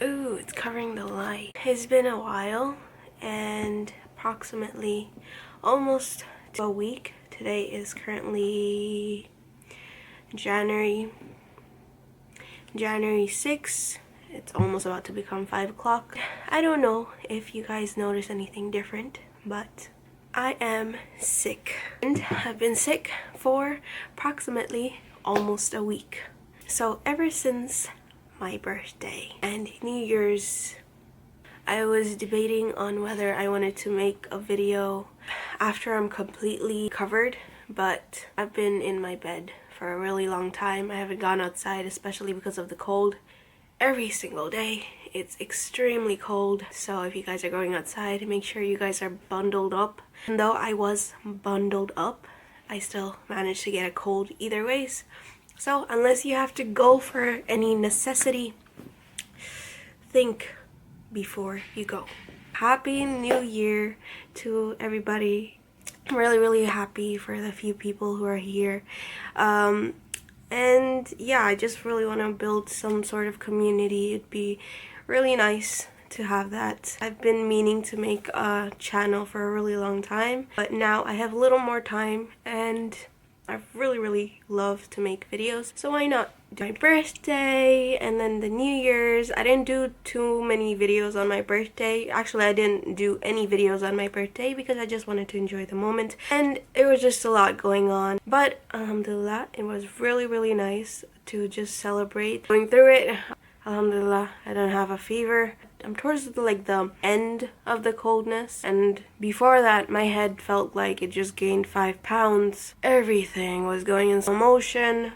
Ooh, it's covering the light. It's been a while and approximately almost a week. Today is currently January 6th. It's almost about to become 5 o'clock. I don't know if you guys notice anything different, but I am sick. And I've been sick for approximately almost a week. So ever since my birthday and New Year's, I was debating on whether I wanted to make a video after I'm completely covered, but I've been in my bed for a really long time. I haven't gone outside, especially because of the cold. Every single day it's extremely cold, so if you guys are going outside, make sure you guys are bundled up. And though I was bundled up, I still managed to get a cold either ways. So unless you have to go for any necessity, think before you go. Happy New Year to everybody. I'm really happy for the few people who are here. And yeah, I just really want to build some sort of community. It'd be really nice to have that. I've been meaning to make a channel for a really long time, but now I have a little more time and I really love to make videos, so why not? My birthday and then the New Year's. I didn't do too many videos on my birthday. Actually, I didn't do any videos on my birthday because I just wanted to enjoy the moment, and it was just a lot going on. But alhamdulillah, it was really nice to just celebrate going through it. Alhamdulillah, I don't have a fever. I'm towards the end of the coldness, and before that my head felt like it just gained 5 pounds. Everything was going in slow motion.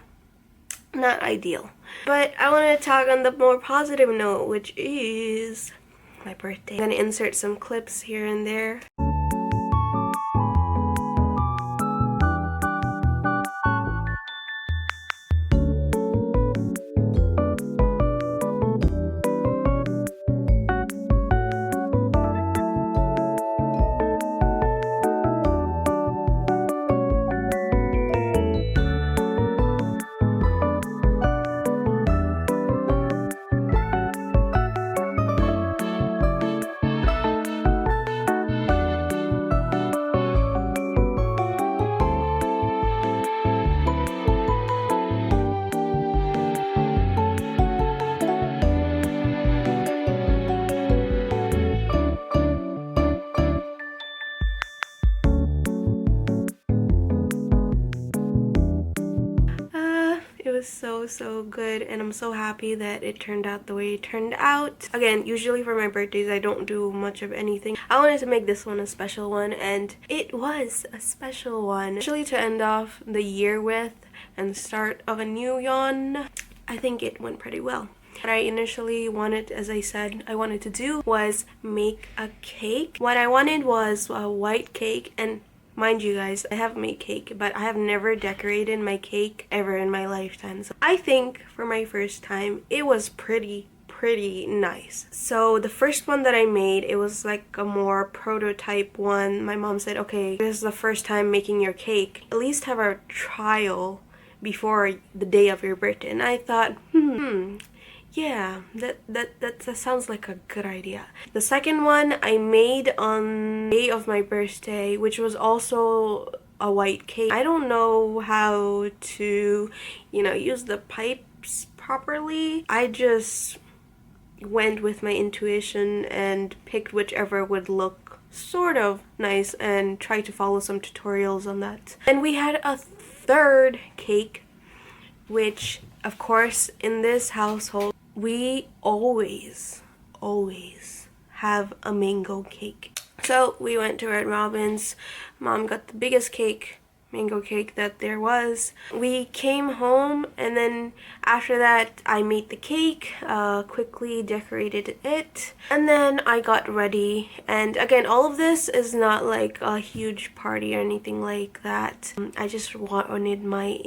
Not ideal. But I want to talk on the more positive note, which is my birthday. I'm gonna insert some clips here and there. It was so good, and I'm so happy that it turned out the way it turned out. Again, usually for my birthdays I don't do much of anything. I wanted to make this one a special one, and it was a special one. Actually, to end off the year with and start of a new one, I think it went pretty well. What I initially wanted, as I said, I wanted to do was make a cake. What I wanted was a white cake, and mind you guys, I have made cake, but I have never decorated my cake ever in my lifetime. So I think for my first time, it was pretty nice. So the first one that I made, it was like a more prototype one. My mom said, okay, this is the first time making your cake. At least have a trial before the day of your birthday. And I thought, yeah, that sounds like a good idea. The second one I made on the day of my birthday, which was also a white cake. I don't know how to, use the pipes properly. I just went with my intuition and picked whichever would look sort of nice and tried to follow some tutorials on that. And we had a third cake, which of course in this household we always have a mango cake. So we went to Red Robin's. Mom got the biggest mango cake that there was. We came home, and then after that I made the cake, quickly decorated it, and then I got ready. And again, all of this is not like a huge party or anything like that. I just wanted my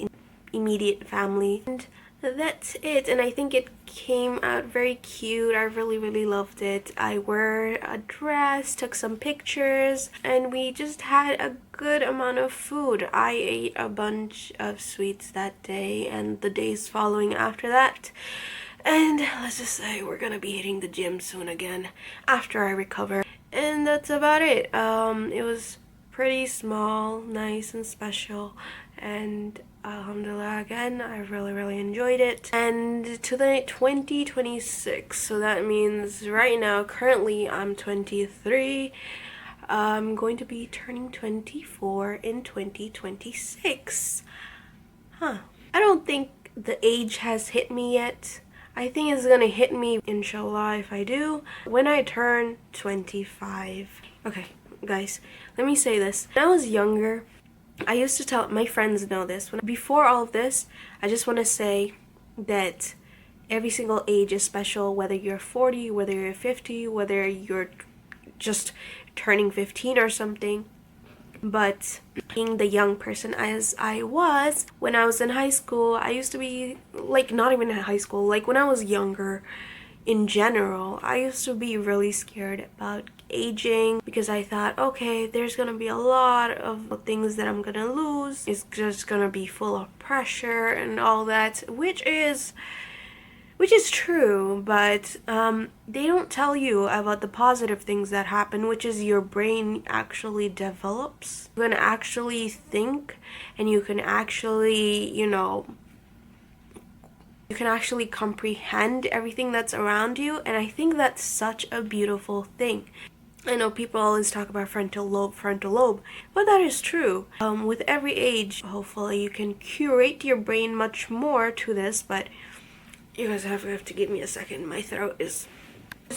immediate family, and that's it. And I think it came out very cute. I really loved it. I wore a dress, took some pictures, and we just had a good amount of food. I ate a bunch of sweets that day and the days following after that. And let's just say we're gonna be hitting the gym soon again after I recover. And that's about it. It was pretty small, nice and special, and alhamdulillah again, I really enjoyed it. And to the 2026, so that means right now currently I'm 23. I'm going to be turning 24 in 2026. I don't think the age has hit me yet. I think it's gonna hit me, inshallah, if I do, when I turn 25. Okay, guys, let me say this. When I was younger, I used to tell, my friends know this, before all of this, I just want to say that every single age is special, whether you're 40, whether you're 50, whether you're just turning 15 or something. But being the young person as I was when I was in high school, I used to be like, not even in high school, like when I was younger in general, I used to be really scared about aging because I thought, okay, there's gonna be a lot of things that I'm gonna lose. It's just gonna be full of pressure and all that, which is true, but they don't tell you about the positive things that happen, which is your brain actually develops. You can actually think, and you can actually, you can actually comprehend everything that's around you, and I think that's such a beautiful thing. I know people always talk about frontal lobe, but that is true. With every age, hopefully you can curate your brain much more to this, but you guys have to give me a second. My throat is...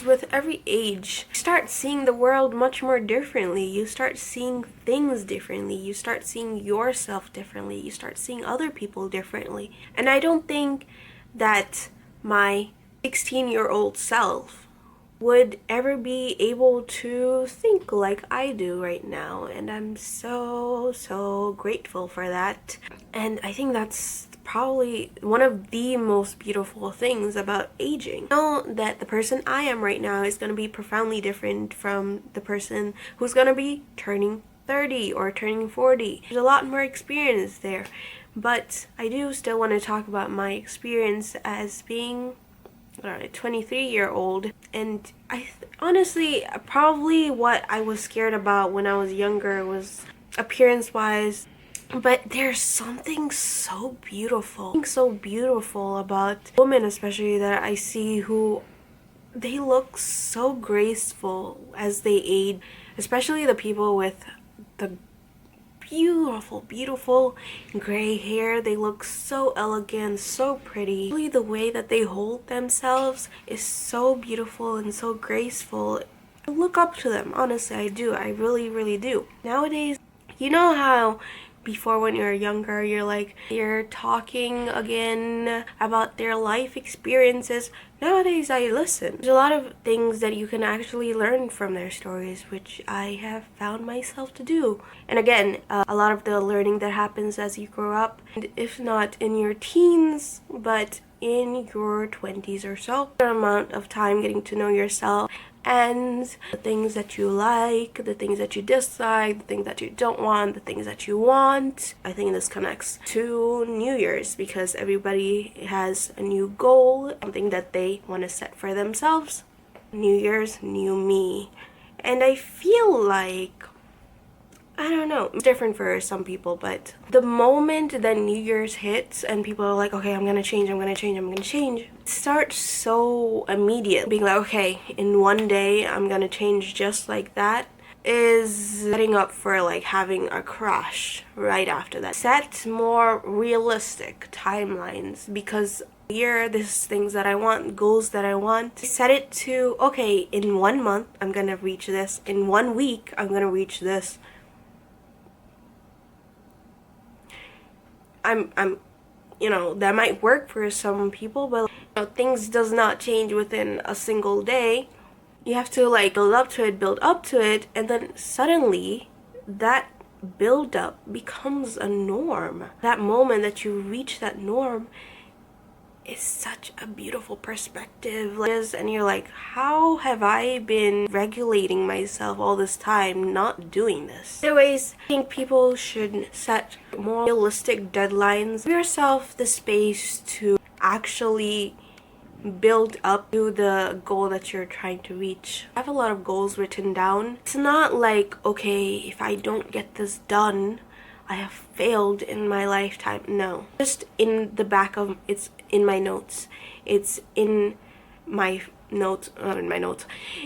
With every age, you start seeing the world much more differently. You start seeing things differently. You start seeing yourself differently. You start seeing other people differently. And I don't think that my 16-year-old self would ever be able to think like I do right now. And I'm so grateful for that. And I think that's probably one of the most beautiful things about aging. I know that the person I am right now is going to be profoundly different from the person who's going to be turning 30 or turning 40. There's a lot more experience there, but I do still want to talk about my experience as being a 23-year-old. And honestly, probably what I was scared about when I was younger was appearance-wise. But there's something so beautiful about women, especially, that I see who they look so graceful as they age, especially the people with the beautiful gray hair. They look so elegant, so pretty. Really, the way that they hold themselves is so beautiful and so graceful. I look up to them, honestly, I do. I really do. Nowadays, you know how before, when you're younger, you're talking again about their life experiences. Nowadays, I listen. There's a lot of things that you can actually learn from their stories, which I have found myself to do. And again, a lot of the learning that happens as you grow up, and if not in your teens, but in your 20s or so. An amount of time getting to know yourself and the things that you like, the things that you dislike, the things that you don't want, the things that you want. I think this connects to New Year's because everybody has a new goal, something that they want to set for themselves. New Year's, new me. And I feel like, I don't know, it's different for some people, but the moment that New Year's hits and people are like, okay, I'm gonna change, it starts so immediate. Being like, okay, in one day I'm gonna change just like that is setting up for like having a crash right after that. Set more realistic timelines, because here, this is things that I want, goals that I want. Set it to, okay, in 1 month I'm gonna reach this, in 1 week I'm gonna reach this. I'm that might work for some people, but things does not change within a single day. You have to like build up to it, and then suddenly that build up becomes a norm. That moment that you reach that norm is such a beautiful perspective, and you're like, how have I been regulating myself all this time not doing this? Anyways, I think people should set more realistic deadlines. Give yourself the space to actually build up to the goal that you're trying to reach. I have a lot of goals written down. It's not like, okay, if I don't get this done, I have failed in my lifetime. No, just in the back of, it's in my notes. It's in my notes,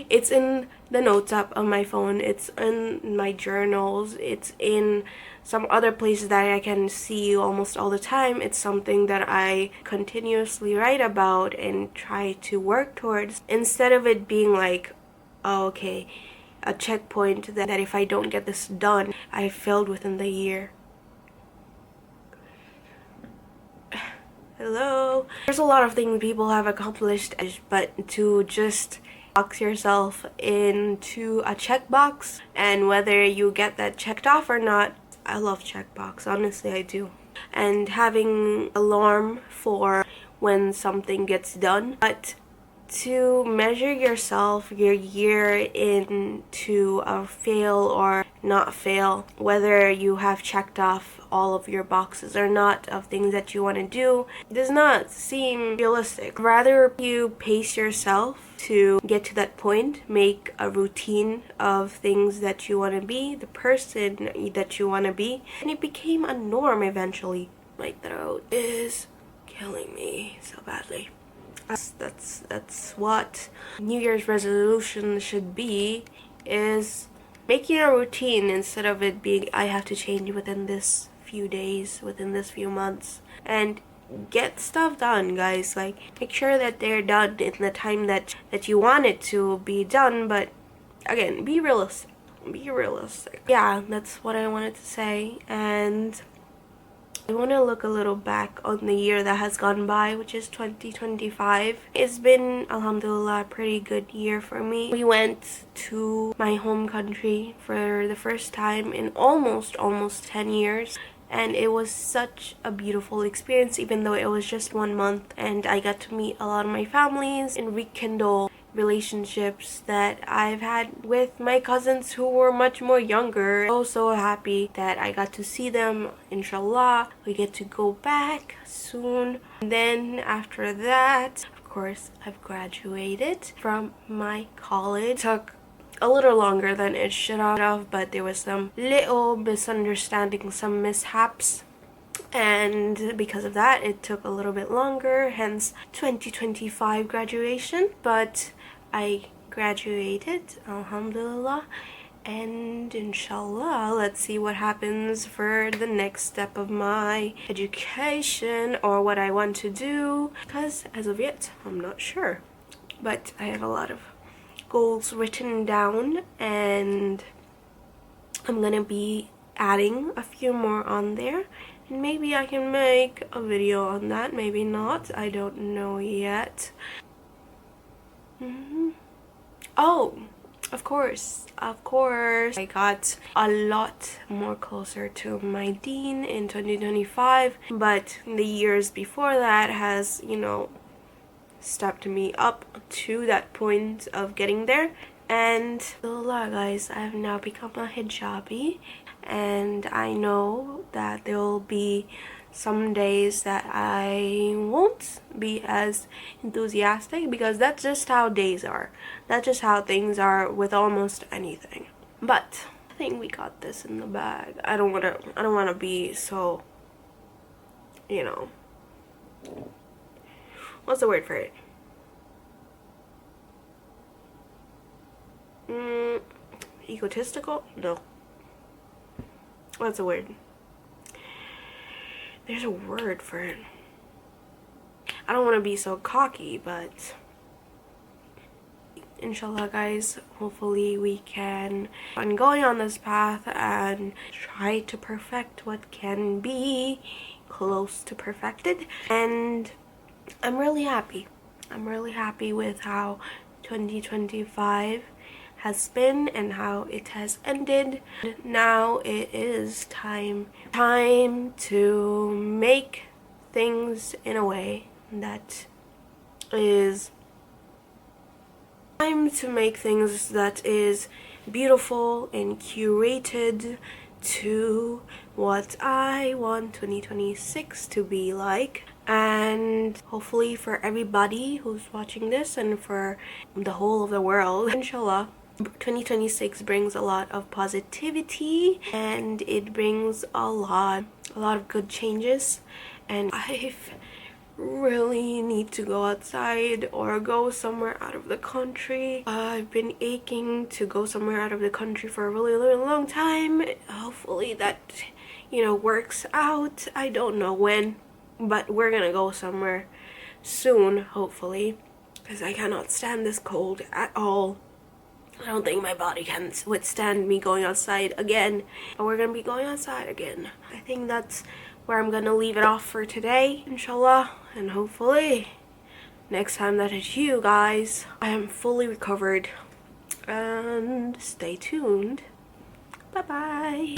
it's in the notes app on my phone. It's in my journals. It's in some other places that I can see almost all the time. It's something that I continuously write about and try to work towards, instead of it being like, oh, okay, a checkpoint that if I don't get this done, I failed within the year. Hello. There's a lot of things people have accomplished, but to just box yourself into a checkbox, and whether you get that checked off or not, I love checkbox, honestly I do. And having alarm for when something gets done, but to measure yourself, your year, into a fail or not fail, whether you have checked off all of your boxes or not of things that you want to do, does not seem realistic. Rather, you pace yourself to get to that point, make a routine of things that you want to be, the person that you want to be, and it became a norm eventually. My throat is killing me so badly. That's what New Year's resolution should be, is making a routine instead of it being, I have to change within this few days, within this few months. And get stuff done, guys. Like, make sure that they're done in the time that you want it to be done, but again, be realistic. Be realistic. Yeah, that's what I wanted to say. And I want to look a little back on the year that has gone by, which is 2025. It's been, alhamdulillah, a pretty good year for me. We went to my home country for the first time in almost 10 years. And it was such a beautiful experience, even though it was just 1 month. And I got to meet a lot of my families and rekindle relationships that I've had with my cousins who were much more younger. So happy that I got to see them. Inshallah, we get to go back soon. And then after that, of course, I've graduated from my college. It took a little longer than it should have, but there was some little misunderstanding, some mishaps, and because of that it took a little bit longer, hence 2025 graduation. But I graduated, alhamdulillah, and inshallah, let's see what happens for the next step of my education or what I want to do, because as of yet I'm not sure. But I have a lot of goals written down, and I'm gonna be adding a few more on there, and maybe I can make a video on that, maybe not, I don't know yet. Oh, of course, I got a lot more closer to my dean in 2025, but the years before that has, you know, stepped me up to that point of getting there. And alhamdulillah, guys, I have now become a hijabi, and I know that there will be some days that I won't be as enthusiastic, because that's just how days are. That's just how things are with almost anything. But I think we got this in the bag. I don't wanna be so, you know, what's the word for it? Egotistical? No. What's the word? There's a word for it. I don't want to be so cocky, but inshallah, guys, hopefully we can keep going on this path and try to perfect what can be close to perfected. And I'm really happy. I'm really happy with how 2025 has been and how it has ended. Now it is time to make things in a way that is beautiful and curated to what I want 2026 to be like. and hopefully for everybody who's watching this and for the whole of the world, inshallah, 2026 brings a lot of positivity and it brings a lot of good changes. And I really need to go outside or go somewhere out of the country. I've been aching to go somewhere out of the country for a really long time. Hopefully that, you know, works out. I don't know when, but we're gonna go somewhere soon, hopefully, because I cannot stand this cold at all. I don't think my body can withstand me going outside again, but we're gonna be going outside again. I think that's where I'm gonna leave it off for today, inshallah, and hopefully next time that it's you guys, I am fully recovered. And stay tuned. Bye bye.